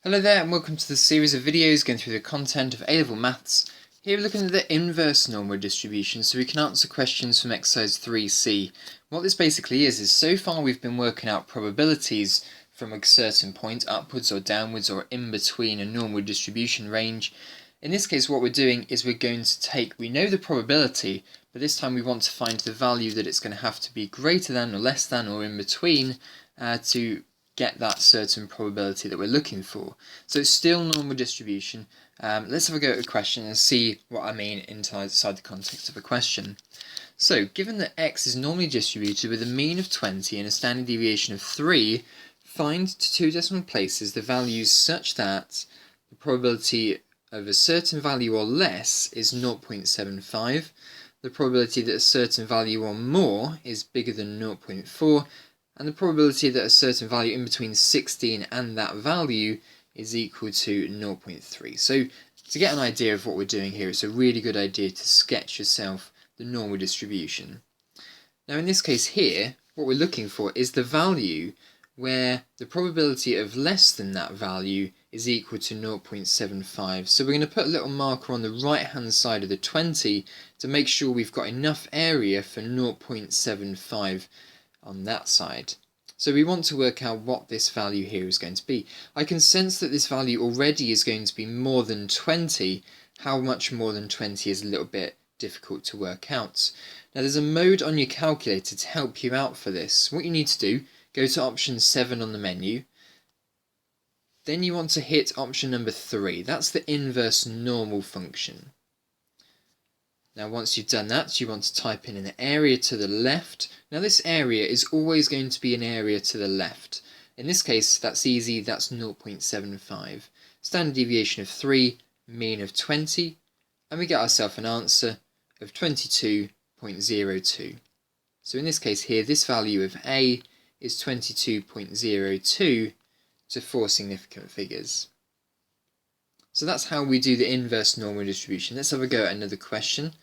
Hello there and welcome to the series of videos going through the content of A-Level Maths. Here we're looking at the inverse normal distribution so we can answer questions from exercise 3c. What this basically is so far we've been working out probabilities from a certain point upwards or downwards or in between a normal distribution range. In this case what we're doing is we're going to take, we know the probability, but this time we want to find the value that it's going to have to be greater than or less than or in between to get that certain probability that we're looking for. So it's still normal distribution. Let's have a go at a question and see what I mean inside the context of a question. So given that x is normally distributed with a mean of 20 and a standard deviation of 3, find to two decimal places the values such that the probability of a certain value or less is 0.75, the probability that a certain value or more is bigger than 0.4, and the probability that a certain value in between 16 and that value is equal to 0.3. So to get an idea of what we're doing here, it's a really good idea to sketch yourself the normal distribution. Now in this case here, what we're looking for is the value where the probability of less than that value is equal to 0.75. So we're going to put a little marker on the right hand side of the 20 to make sure we've got enough area for 0.75 on that side. So we want to work out what this value here is going to be. I can sense that this value already is going to be more than 20. How much more than 20 is a little bit difficult to work out. Now there's a mode on your calculator to help you out for this. What you need to do, go to option 7 on the menu. Then you want to hit option number 3. That's the inverse normal function. Now once you've done that, you want to type in an area to the left. Now this area is always going to be an area to the left. In this case, that's easy, that's 0.75. Standard deviation of 3, mean of 20, and we get ourselves an answer of 22.02. So in this case here, this value of A is 22.02 to 4 significant figures. So that's how we do the inverse normal distribution. Let's have a go at another question.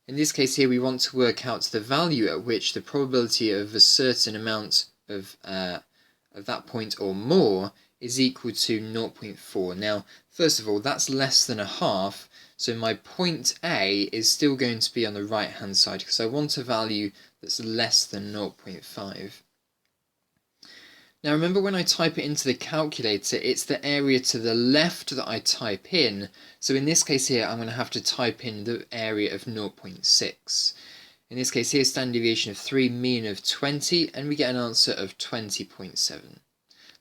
In this case here, we want to work out the value at which the probability of a certain amount of that point or more is equal to 0.4. Now, first of all, that's less than a half, so my point A is still going to be on the right hand side because I want a value that's less than 0.5. Now remember, when I type it into the calculator, it's the area to the left that I type in. So in this case here, I'm going to have to type in the area of 0.6. In this case here, standard deviation of 3, mean of 20, and we get an answer of 20.7.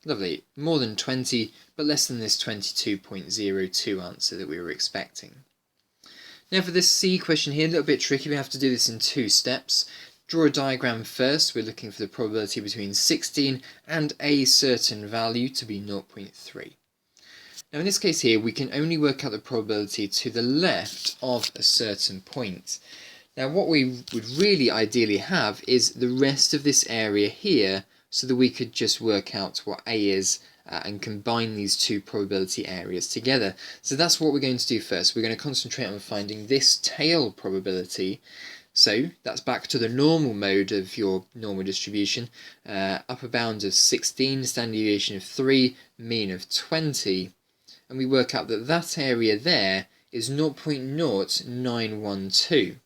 Lovely, more than 20, but less than this 22.02 answer that we were expecting. Now for this C question here, a little bit tricky. We have to do this in 2 steps. Draw a diagram first. We're looking for the probability between 16 and a certain value to be 0.3. Now in this case here, we can only work out the probability to the left of a certain point. Now what we would really ideally have is the rest of this area here, so that we could just work out what A is and combine these two probability areas together. So that's what we're going to do first. We're going to concentrate on finding this tail probability. So that's back to the normal mode of your normal distribution. Upper bound of 16, standard deviation of 3, mean of 20. And we work out that that area there is 0.0912.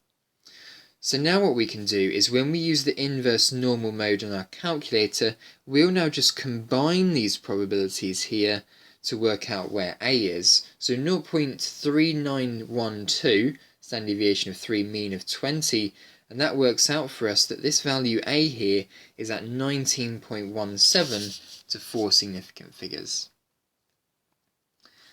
So now what we can do is, when we use the inverse normal mode on our calculator, we'll now just combine these probabilities here to work out where A is. So 0.3912, standard deviation of 3, mean of 20, and that works out for us that this value A here is at 19.17 to 4 significant figures.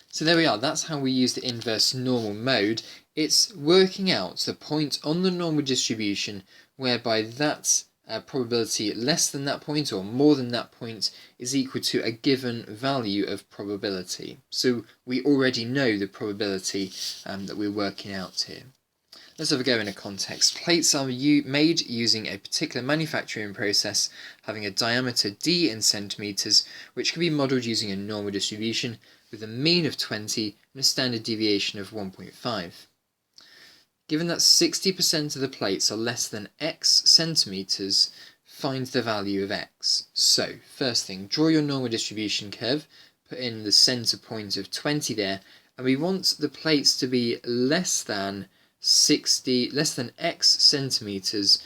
So there we are, that's how we use the inverse normal mode. It's working out the point on the normal distribution whereby that probability less than that point or more than that point is equal to a given value of probability. So we already know the probability that we're working out here. Let's have a go in a context. Plates are made using a particular manufacturing process having a diameter d in centimetres, which can be modelled using a normal distribution with a mean of 20 and a standard deviation of 1.5. Given that 60% of the plates are less than x centimetres, find the value of x. So, first thing, draw your normal distribution curve, put in the centre point of 20 there, and we want the plates to be less than x centimetres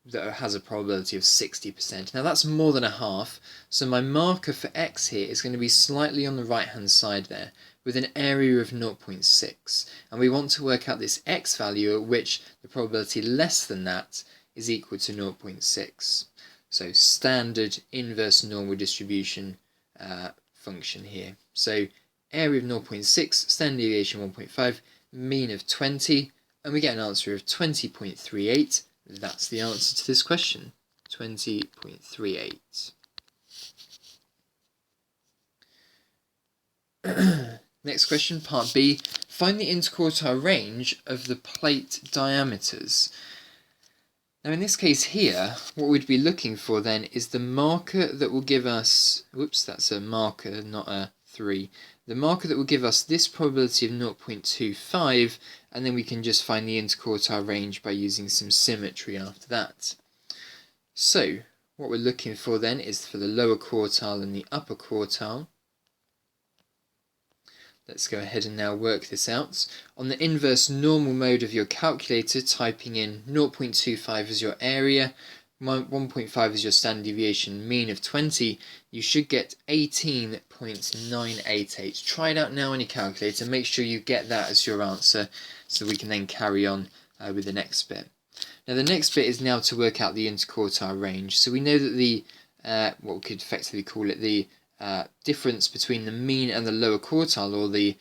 that has a probability of 60%. Now that's more than a half, so my marker for x here is going to be slightly on the right hand side there, with an area of 0.6, and we want to work out this x value at which the probability less than that is equal to 0.6. So standard inverse normal distribution function here. So area of 0.6, standard deviation 1.5, mean of 20, and we get an answer of 20.38. That's the answer to this question, 20.38. Next question, part B. Find the interquartile range of the plate diameters. Now in this case here, what we'd be looking for then is the marker that will give us, whoops, that's a marker, not a 3. The marker that will give us this probability of 0.25, and then we can just find the interquartile range by using some symmetry after that. So what we're looking for then is for the lower quartile and the upper quartile. Let's go ahead and now work this out. On the inverse normal mode of your calculator, typing in 0.25 as your area, 1.5 as your standard deviation, mean of 20, you should get 18.988. Try it out now on your calculator, make sure you get that as your answer so we can then carry on with the next bit. Now the next bit is now to work out the interquartile range. So we know that the, what we could effectively call it, the difference between the mean and the lower quartile, or the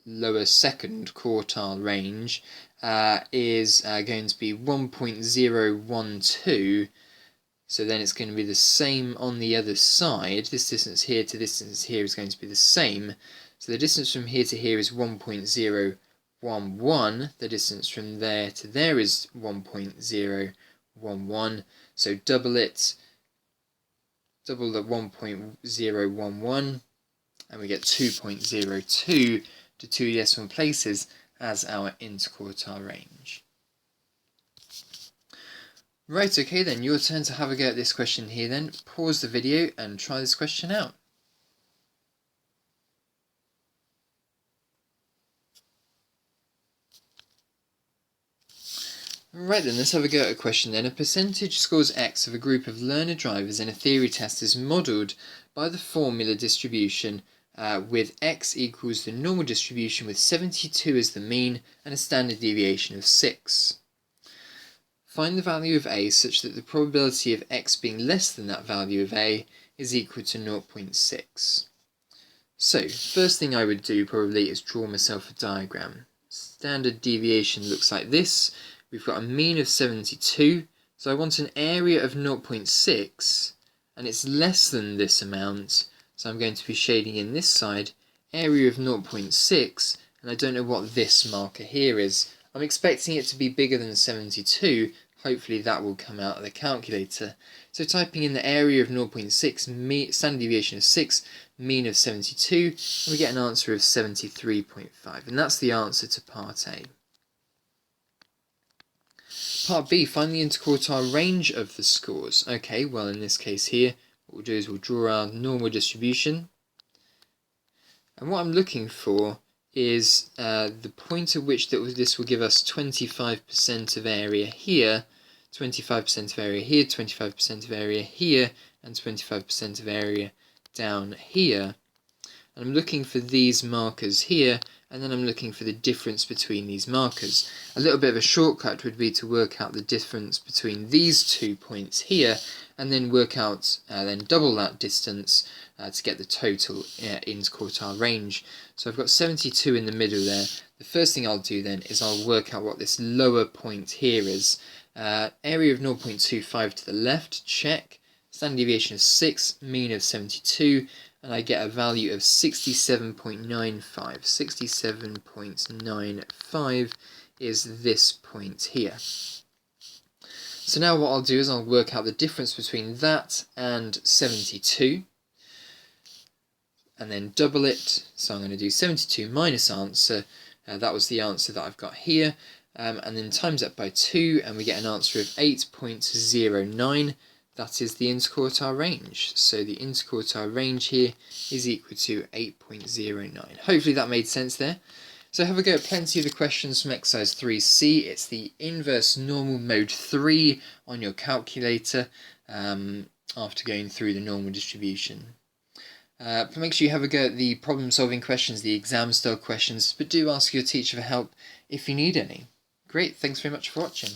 lower second quartile range, is going to be 1.012. So then it's going to be the same on the other side. This distance here to this distance here is going to be the same. So the distance from here to here is 1.011. The distance from there to there is 1.011. So double it. Double the 1.011, and we get 2.02 to 2 decimal places as our interquartile range. Right, okay then, your turn to have a go at this question here then. Pause the video and try this question out. Right then, let's have a go at a question then. A percentage scores X of a group of learner drivers in a theory test is modelled by the formula distribution with X equals the normal distribution with 72 as the mean and a standard deviation of 6. Find the value of A such that the probability of X being less than that value of A is equal to 0.6. So, first thing I would do probably is draw myself a diagram. Standard deviation looks like this. We've got a mean of 72, so I want an area of 0.6, and it's less than this amount, so I'm going to be shading in this side, area of 0.6, and I don't know what this marker here is. I'm expecting it to be bigger than 72, hopefully that will come out of the calculator. So typing in the area of 0.6, standard deviation of 6, mean of 72, and we get an answer of 73.5, and that's the answer to part A. Part B, find the interquartile range of the scores. Okay, well in this case here, what we'll do is we'll draw our normal distribution. And what I'm looking for is the point at which this will give us 25% of area here, 25% of area here, 25% of area here, and 25% of area down here. And I'm looking for these markers here, and then I'm looking for the difference between these markers. A little bit of a shortcut would be to work out the difference between these 2 points here, and then work out, then double that distance to get the total interquartile range. So I've got 72 in the middle there. The first thing I'll do then is I'll work out what this lower point here is. Area of 0.25 to the left, check. Standard deviation of 6, mean of 72, and I get a value of 67.95. 67.95 is this point here. So now what I'll do is I'll work out the difference between that and 72, and then double it. So I'm going to do 72 minus answer, that was the answer that I've got here, and then times that by 2, and we get an answer of 8.09. that is the interquartile range. So the interquartile range here is equal to 8.09. Hopefully that made sense there. So have a go at plenty of the questions from exercise 3C. It's the inverse normal mode 3 on your calculator after going through the normal distribution. But make sure you have a go at the problem solving questions, the exam style questions, but do ask your teacher for help if you need any. Great, thanks very much for watching.